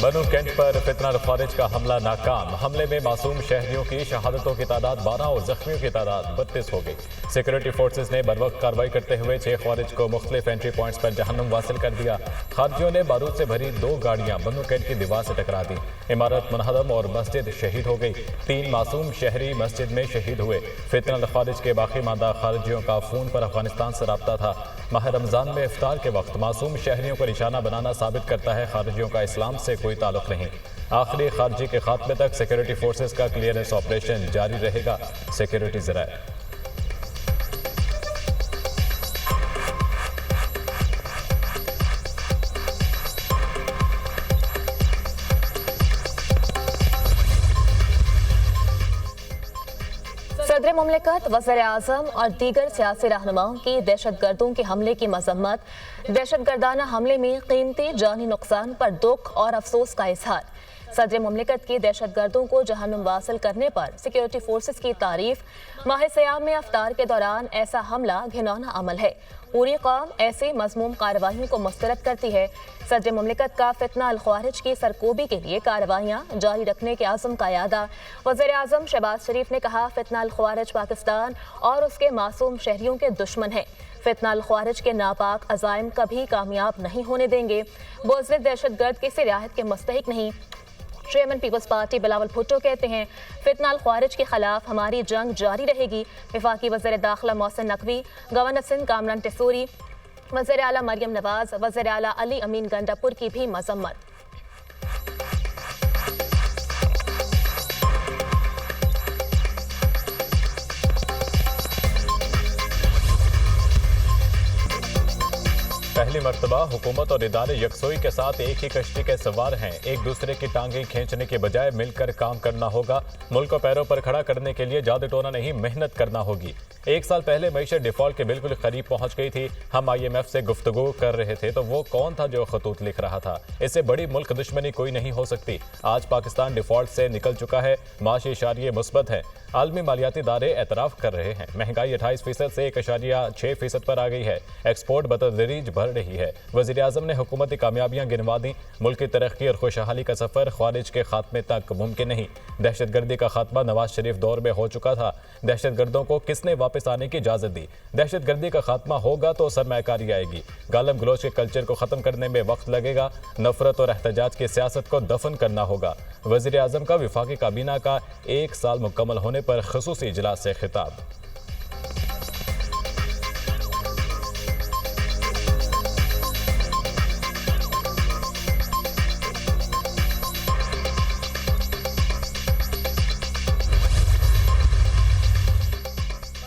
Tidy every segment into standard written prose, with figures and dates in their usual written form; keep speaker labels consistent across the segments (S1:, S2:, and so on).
S1: بنو کینٹ پر فتنہ خارج کا حملہ ناکام، حملے میں معصوم شہریوں کی شہادتوں کی تعداد 12 اور زخمیوں کی تعداد 32 ہو گئی۔ سیکورٹی فورسز نے بروقت کارروائی کرتے ہوئے 6 خوارج کو مختلف انٹری پوائنٹس پر جہنم واصل کر دیا۔ خارجیوں نے بارود سے بھری 2 گاڑیاں بنو کینٹ کی دیوار سے ٹکرا دیں، عمارت منہدم اور مسجد شہید ہو گئی۔ 3 معصوم شہری مسجد میں شہید ہوئے۔ فتنہ خارج کے باقی ماندہ خارجیوں کا فون پر افغانستان سے رابطہ تھا۔ ماہ رمضان میں افطار کے وقت معصوم شہریوں کو نشانہ بنانا ثابت کرتا ہے خارجیوں کا اسلام سے کوئی تعلق نہیں۔ آخری خارجی کے خاتمے تک سیکورٹی فورسز کا کلیئرنس آپریشن جاری رہے گا، سیکورٹی ذرائع۔
S2: صدر مملکت، وزیر اعظم اور دیگر سیاسی رہنماؤں کی دہشت گردوں کے حملے کی مذمت، دہشت گردانہ حملے میں قیمتی جانی نقصان پر دکھ اور افسوس کا اظہار۔ صدر مملکت کی دہشت گردوں کو جہنم واصل کرنے پر سیکورٹی فورسز کی تعریف۔ ماہ سیام میں افطار کے دوران ایسا حملہ گھناؤنا عمل ہے، پوری قوم ایسی مذموم کارروائیوں کو مسترد کرتی ہے۔ صدر مملکت کا فتنہ الخوارج کی سرکوبی کے لیے کارروائیاں جاری رکھنے کے عزم کا اعادہ۔ وزیر اعظم شہباز شریف نے کہا، فتنہ الخوارج پاکستان اور اس کے معصوم شہریوں کے دشمن ہیں۔ فتنہ الخوارج کے ناپاک عزائم کبھی کامیاب نہیں ہونے دیں گے۔ بوزدل دہشت گرد کسی رعایت کے مستحق نہیں۔ Chairman Peoples Party Bilawal Bhutto کہتے ہیں، فتنہ الخوارج کے خلاف ہماری جنگ جاری رہے گی۔ وفاقی وزیر داخلہ محسن نقوی، گورنر سندھ کامران ٹیسوری، وزیر اعلیٰ مریم نواز، وزیر اعلیٰ علی امین گنڈا پور کی بھی مذمت۔
S1: پہلی مرتبہ حکومت اور ادارے یکسوئی کے ساتھ ایک ہی کشتی کے سوار ہیں۔ ایک دوسرے کی ٹانگیں کھینچنے کے بجائے مل کر کام کرنا ہوگا۔ ملک کو پیروں پر کھڑا کرنے کے لیے جادو ٹونا نہیں، محنت کرنا ہوگی۔ 1 سال پہلے معیشت ڈیفالٹ کے بالکل قریب پہنچ گئی تھی۔ ہم IMF سے گفتگو کر رہے تھے تو وہ کون تھا جو خطوط لکھ رہا تھا؟ اس سے بڑی ملک دشمنی کوئی نہیں ہو سکتی۔ آج پاکستان ڈیفالٹ سے نکل چکا ہے، معاشی اشاریے مثبت ہے۔ عالمی مالیاتی ادارے اعتراف کر رہے ہیں۔ مہنگائی 28% سے 1.6% پر آ گئی ہے۔ ایکسپورٹ بتدریج بڑھ رہی ہے۔ وزیر اعظم نے حکومتی کامیابیاں گنوا دیں۔ ملک کی ترقی اور خوشحالی کا سفر خوارج کے خاتمے تک ممکن نہیں۔ دہشت گردی کا خاتمہ نواز شریف دور میں ہو چکا تھا۔ دہشت گردوں کو کس نے واپس آنے کی اجازت دی؟ دہشت گردی کا خاتمہ ہوگا تو سرمایہ کاری آئے گی۔ گالم گلوچ کے کلچر کو ختم کرنے میں وقت لگے گا۔ نفرت اور احتجاج کی سیاست کو دفن کرنا ہوگا۔ وزیر اعظم کا وفاقی کابینہ کا 1 سال مکمل ہونے پر خصوصی اجلاس سے خطاب۔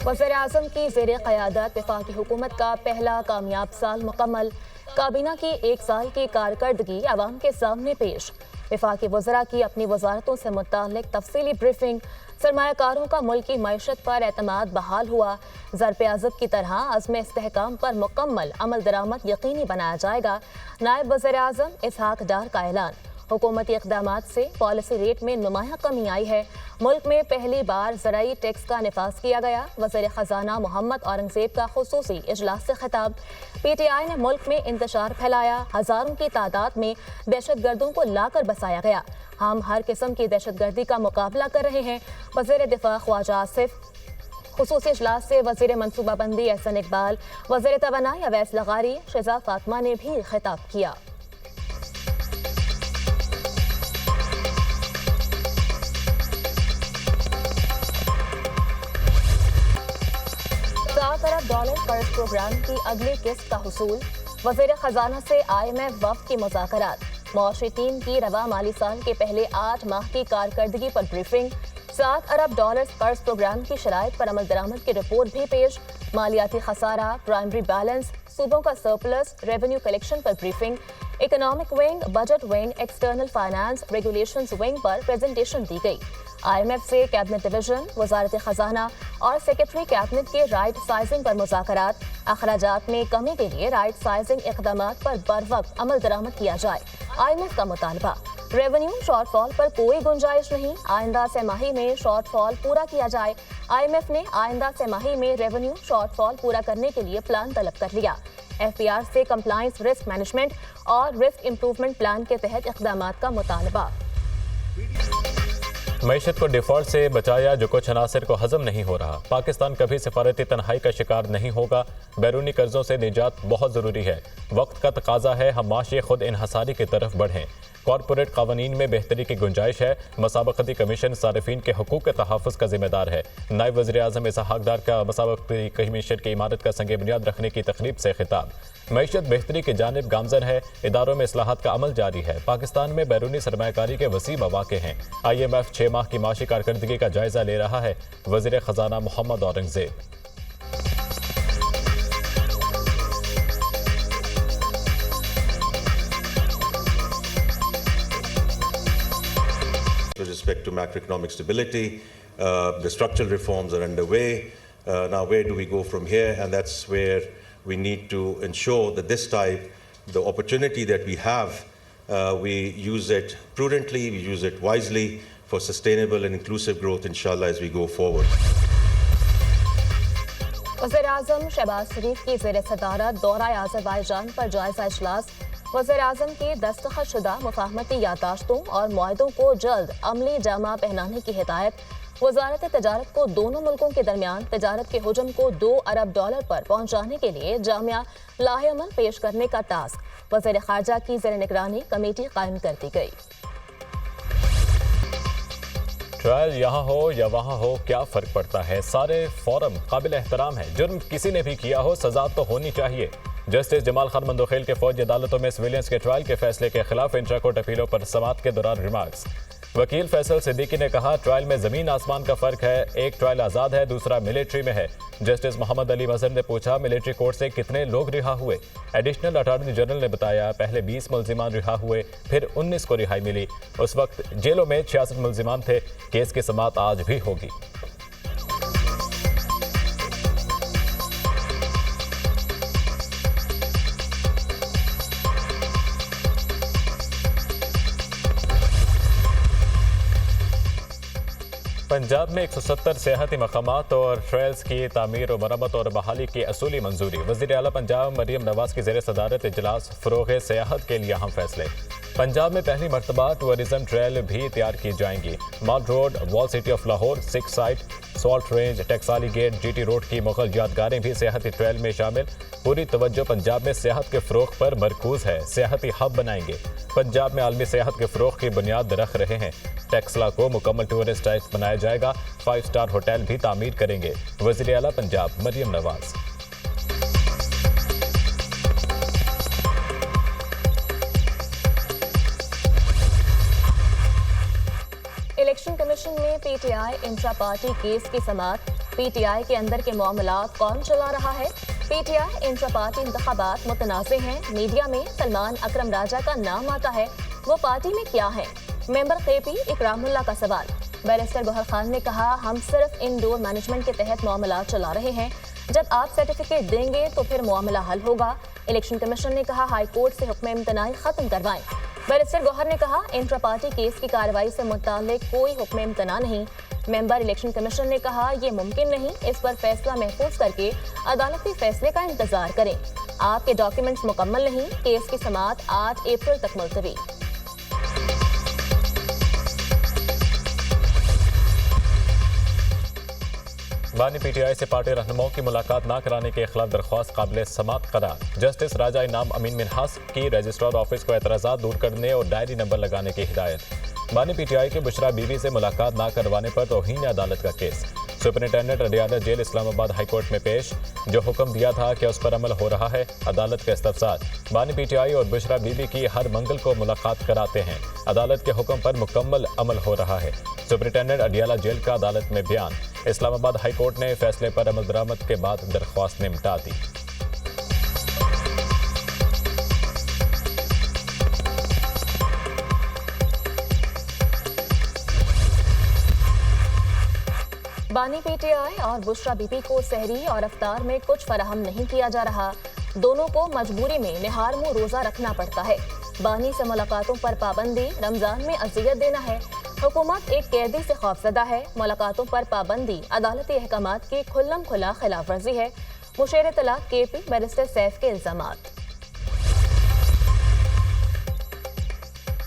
S2: وزیر اعظم کی زیر قیادت وفاقی حکومت کا پہلا کامیاب سال مکمل۔ کابینہ کی 1 سال کی کارکردگی عوام کے سامنے پیش۔ وفاقی وزراء کی اپنی وزارتوں سے متعلق تفصیلی بریفنگ۔ سرمایہ کاروں کا ملکی معیشت پر اعتماد بحال ہوا۔ ضرب عضب کی طرح عزم استحکام پر مکمل عمل درآمد یقینی بنایا جائے گا۔ نائب وزیر اعظم اسحاق ڈار کا اعلان۔ حکومتی اقدامات سے پالیسی ریٹ میں نمایاں کمی آئی ہے۔ ملک میں پہلی بار زرعی ٹیکس کا نفاذ کیا گیا۔ وزیر خزانہ محمد اورنگزیب کا خصوصی اجلاس سے خطاب۔ PTI نے ملک میں انتشار پھیلایا۔ ہزاروں کی تعداد میں دہشت گردوں کو لا کر بسایا گیا۔ ہم ہر قسم کی دہشت گردی کا مقابلہ کر رہے ہیں۔ وزیر دفاع خواجہ آصف۔ خصوصی اجلاس سے وزیر منصوبہ بندی احسن اقبال، وزیر توانائی اویس لغاری، شہزاد فاطمہ نے بھی خطاب کیا۔ 7 ارب ڈالر قرض پروگرام کی اگلی قسط کا حصول۔ وزیر خزانہ سے IMF وفد کی مذاکرات۔ معاشی ٹیم کی رواں مالی سال کے پہلے 8 ماہ کی کارکردگی پر بریفنگ۔ 7 ارب ڈالر قرض پروگرام کی شرائط پر عمل درآمد کی رپورٹ بھی پیش۔ مالیاتی خسارہ، پرائمری بیلنس، صوبوں کا سرپلس، ریونیو کلیکشن پر briefing. Economic wing, budget wing, external finance regulations wing پر پریزنٹیشن دی گئی۔ IMF سے کیبنٹ ڈویژن، وزارت خزانہ اور سیکرٹری کیبنٹ کے رائٹ سائزنگ پر مذاکرات۔ اخراجات میں کمی کے لیے رائٹ سائزنگ اقدامات پر بروقت عمل درآمد کیا جائے۔ IMF کا مطالبہ۔ ریونیو شارٹ فال پر کوئی گنجائش نہیں، آئندہ سہ ماہی میں شارٹ فال پورا کیا جائے۔ IMF نے آئندہ سہ ماہی میں ریونیو شارٹ فال پورا کرنے کے لیے پلان طلب کر لیا۔ FPR से कंप्लायंस रिस्क मैनेजमेंट और रिस्क इम्प्रूवमेंट प्लान के तहत इक़दामात का मुतालबा।
S1: मईशत को डिफॉल्ट से बचाया जो कुछ अनासर को हजम नहीं हो रहा। पाकिस्तान कभी सिफारती तन्हाई का शिकार नहीं होगा। बैरूनी कर्जों से निजात बहुत ज़रूरी है। वक्त का तकाजा है हम माशी खुद इन्हसारी की तरफ बढ़ें। कॉरपोरेट कानून में बेहतरी की गुंजाइश है। मसाबकती कमीशन सारिफीन के हकूक़ के तहफ़्फ़ुज़ का जिम्मेदार है। नायब वज़ीर आज़म इसहाक़ डार का मसाबकती कमीशन की इमारत का संग बुनियाद रखने की तकरीब से खिताब। मईशत बेहतरी की जानिब गामजन है। इदारों में इस्लाहात का अमल जारी है। पाकिस्तान में बैरूनी सरमायाकारी के वसी मौक़े हैं। IMF 6 माह की माशी कारकर्दगी का जायजा ले रहा है। वज़ीर ख़जाना Mohammad Aurangzeb.
S3: With respect to macroeconomic stability, the structural reforms are underway. Now, where do we go from here? And that's where we need to ensure that this time, the opportunity that we have, we use it prudently, we use it wisely for sustainable and inclusive growth, inshallah, as we go forward.
S2: वज़ीर-ए-आज़म शहबाज शरीफ की ज़ेर सदारत दौरा Azerbaijan पर जायजा इजलास। वज़ीर-ए-आज़म के दस्तखत शुदा मुफाहमती यादाश्तों और मुआहदों को जल्द अमली जामा पहनाने की हिदायत। वज़ारत तजारत को दोनों मुल्कों के दरमियान तजारत के हुजम को $2 अरब पर पहुँचाने के लिए जामिया लाहे-अमल पेश करने का टास्क। वज़ीर ख़ारजा की ज़ेर निगरानी कमेटी कायम कर दी गई।
S1: ट्रायल यहाँ हो या वहाँ हो क्या फ़र्क पड़ता है। सारे फोरम काबिल एहतराम है। जुर्म किसी ने भी किया हो सज़ा तो होनी चाहिए। जस्टिस जमाल खान मंदोखेल के फौजी अदालतों में सिविलियंस के ट्रायल के फैसले के खिलाफ इंट्रा कोर्ट अपीलों पर समाअत के दौरान रिमार्क्स। वकील फैसल सिद्दीकी ने कहा ट्रायल में ज़मीन आसमान का फ़र्क है। एक ट्रायल आज़ाद है, दूसरा मिलिट्री में है। जस्टिस मोहम्मद अली मजहर ने पूछा मिलिट्री कोर्ट से कितने लोग रिहा हुए। एडिशनल अटॉर्नी जनरल ने बताया पहले 20 मुल्जिमान रिहा हुए, फिर 19 को रिहाई मिली। उस वक्त जेलों में 66 मुल्जिमान थे। केस की समाअत आज भी होगी। पंजाब में 170 सियाहती मकामात और ट्रेल्स की तामीर और मरम्मत और बहाली की असूली मंजूरी। वज़ीर आला पंजाब मरियम नवाज की ज़ेर सदारत इजलास। फ़रोग़ सियाहत के लिए अहम फैसले। पंजाब में पहली मरतबा टूरिज्म ट्रेल भी तैयार की जाएंगी। Mall Road, Wall City of Lahore, six site, Salt Range, Taxali Gate, GT road की मुग़ल यादगारें भी सियाहती ट्रेल में शामिल। पूरी तवज्जो पंजाब में सियाहत के फ़रोग़ पर मरकूज़ है। सियाहती हब बनाएंगे। पंजाब में आलमी सियाहत के फ़रोग़ की बुनियाद रख रहे हैं। टेक्सला को मुकम्मल टूरिस्ट टाइप बनाया जाएगा। 5 स्टार होटल भी तामीर करेंगे। वज़ीर आला पंजाब मरियम नवाज।
S2: इलेक्शन कमीशन में PTI इंट्रा पार्टी केस की समाअत। PTI के अंदर के मामलात कौन चला रहा है। PTI इंट्रा पार्टी इंतखाबात मुतनाज़े हैं। मीडिया में सलमान अकरम राजा का नाम आता है, वो पार्टी में क्या है। मेंबर KP इकरामुल्लाह का सवाल। बैरिस्टर गौहर खान ने कहा हम सिर्फ इंडोर मैनेजमेंट के तहत मामला चला रहे हैं। जब आप सर्टिफिकेट देंगे तो फिर मामला हल होगा। इलेक्शन कमीशन ने कहा हाई कोर्ट से हुक्म इम्तनाई खत्म करवाएं। बैरिस्टर गौहर ने कहा इंट्रा पार्टी केस की कार्रवाई से मुताल्लिक कोई हुक्म इम्तना नहीं। मेंबर इलेक्शन कमीशन ने कहा ये मुमकिन नहीं, इस पर फैसला महफूज करके अदालती फैसले का इंतजार करें। आपके डॉक्यूमेंट्स मुकम्मल नहीं। केस की समाअत 8 अप्रैल तक मुलतवी।
S1: बानी PTI से पार्टी रहनुमाओं की मुलाकात न कराने के खिलाफ दरख्वास्त काबिल समाअत करार। जस्टिस राजा इनाम अमीन मिन्हास की रजिस्ट्रार ऑफिस को एतराज़ात दूर करने और डायरी नंबर लगाने की हिदायत। बानी PTI के बुशरा बीबी से मुलाकात न करवाने पर तौहीन अदालत का case. Superintendent Adiala jail Islamabad high court में पेश। जो हुक्म दिया था कि उस पर अमल हो रहा है। अदालत का इस्तफसार। बानी PTI और बुशरा बीबी की हर मंगल को मुलाकात कराते हैं। अदालत के हुक्म पर मुकम्मल अमल हो रहा है। सुपरिटेंडेंट अडियाला जेल का अदालत में बयान। इस्लामाबाद हाई कोर्ट ने फैसले पर अमल दरामद के बाद दरख्वास्त निपटा दी।
S2: बानी PTI और बुशरा बीबी को सहरी और अफ्तार में कुछ फराहम नहीं किया जा रहा। दोनों को मजबूरी में निहार मुंह रोजा रखना पड़ता है। बानी से मुलाकातों पर पाबंदी रमजान में अजियत देना है। हुकूमत एक कैदी से खौफजदा है। मुलाकातों पर पाबंदी अदालती अहकामात की खुल्लम खुला खिलाफ वर्जी है। मुशीर इत्तलात KP बैरिस्टर सैफ के इल्जामात।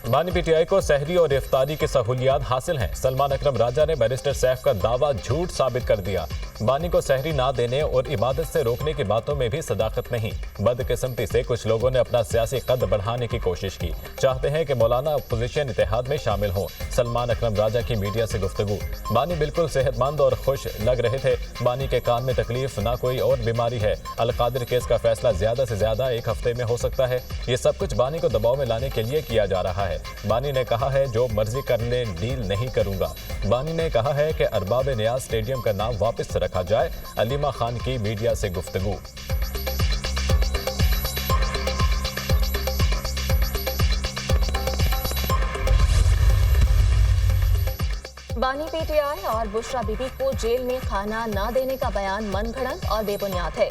S1: बानी PTI को सहरी और इफ्तारी की सहूलियात हासिल हैं। सलमान अकरम राजा ने बैरिस्टर सैफ का दावा झूठ साबित कर दिया। बानी को सहरी ना देने और इबादत से रोकने की बातों में भी सदाकत नहीं। बदकिस्मती से कुछ लोगों ने अपना सियासी कद बढ़ाने की कोशिश की, चाहते हैं कि मौलाना अपोजिशन इत्तेहाद में शामिल हों। सलमान अकरम राजा की मीडिया से गुफ्तगू। बानी बिल्कुल सेहतमंद और खुश लग रहे थे। बानी के कान में तकलीफ ना कोई और बीमारी है। अलकादिर केस का फैसला ज्यादा से ज्यादा 1 हफ्ते में हो सकता है। ये सब कुछ बानी को दबाव में लाने के लिए किया जा रहा है। बानी ने कहा है जो मर्जी कर ले, डील नहीं करूंगा। बानी ने कहा है कि अरबाब नियाज स्टेडियम का नाम वापस रखा जाए। अलीमा खान की मीडिया से गुफ्तगू।
S2: बानी PTI और बुशरा बीबी को जेल में खाना ना देने का बयान मनगढ़ंत और बेबुनियाद है।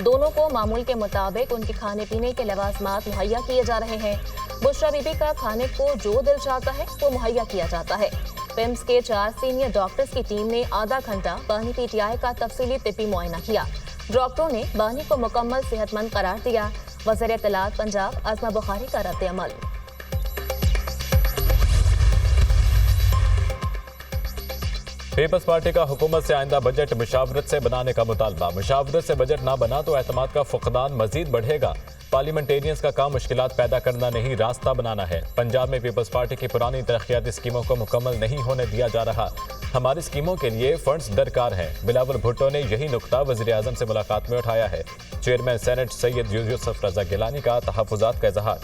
S2: दोनों को मामूल के मुताबिक उनके खाने पीने के लवाजमात मुहैया किए जा रहे हैं। बुशरा बीबी का खाने को जो दिल चाहता है वो मुहैया किया जाता है। पिम्स के 4 सीनियर डॉक्टर्स की टीम ने आधा घंटा बानी PTI का तफसीली तिब्बी मुआयना किया। डॉक्टरों ने बानी को मुकम्मल सेहतमंद करार दिया। वज़ीर इत्तलात पंजाब आज़मा बुखारी का रद्द अमल।
S1: पीपल्स पार्टी का हुकूमत से आइंदा बजट मुशावरत से बनाने का मुतालबा। मुशावरत से बजट ना बना तो एतमाद का फुकदान मजीद बढ़ेगा। पार्लियामेंटेरियंस का काम मुश्किलात पैदा करना नहीं, रास्ता बनाना है। पंजाब में पीपल्स पार्टी की पुरानी तरक्याती स्कीमों को मुकम्मल नहीं होने दिया जा रहा। हमारी स्कीमों के लिए फंड्स दरकार हैं। बिलावल भुट्टो ने यही नुक्ता वज़ीर आज़म से मुलाकात में उठाया है। चेयरमैन सेनेट सैयद यूसुफ रज़ा गिलानी का तहफ़्फ़ुज़ात का इज़हार।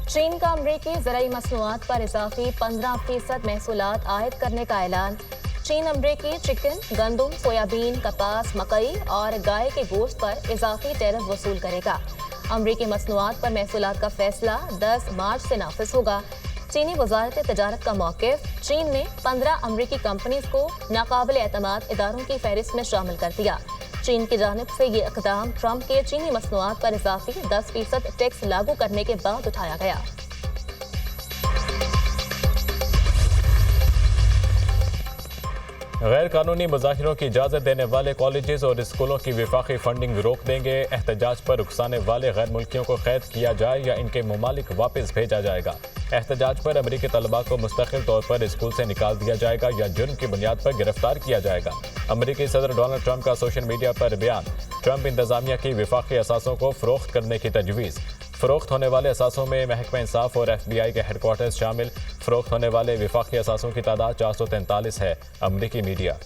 S2: चीन का अमरीकी ज़राई मसनूआत पर इजाफी 15% महसूलात आयद करने का ऐलान। चीन अमरीकी चिकन, गंदम, सोयाबीन, कपास, मकई और गाय के गोश्त पर इजाफी टैरिफ वसूल करेगा। अमरीकी मसनूआत पर महसूलात का फैसला 10 मार्च से नाफिज होगा। चीनी वजारत तजारत का मौक़िफ़। चीन ने 15 अमरीकी कंपनीज को नाकाबिल एतमाद इदारों की फहरिस्त में शामिल कर दिया। चीन की जानिब से ये इक़दाम ट्रंप के चीनी मसनूआत पर इजाफी 10% टैक्स लागू करने के बाद उठाया गया।
S1: गैर कानूनी मुजाहिरों की इजाज़त देने वाले कॉलेजेस और स्कूलों की विफाकी फंडिंग रोक देंगे। एहतजाज पर उकसाने वाले गैर मुल्कियों को कैद किया जाए या इनके ममालिक वापस भेजा जाएगा। एहतजाज पर अमरीकी तलबा को मुस्तकिल तौर पर स्कूल से निकाल दिया जाएगा या जुर्म की बुनियाद पर गिरफ्तार किया जाएगा। अमरीकी सदर डोनाल्ड ट्रंप का सोशल मीडिया पर बयान। ट्रंप इंतजामिया की विफाकी असासों को फरोख्त करने की तजवीज़। फरोख्त होने वाले असासों में महकमा इंसाफ और FBI के हेडक्वार्टर्स शामिल। फरोख्त होने वाले विफाकी असासों की तादाद 443 है। अमरीकी मीडिया।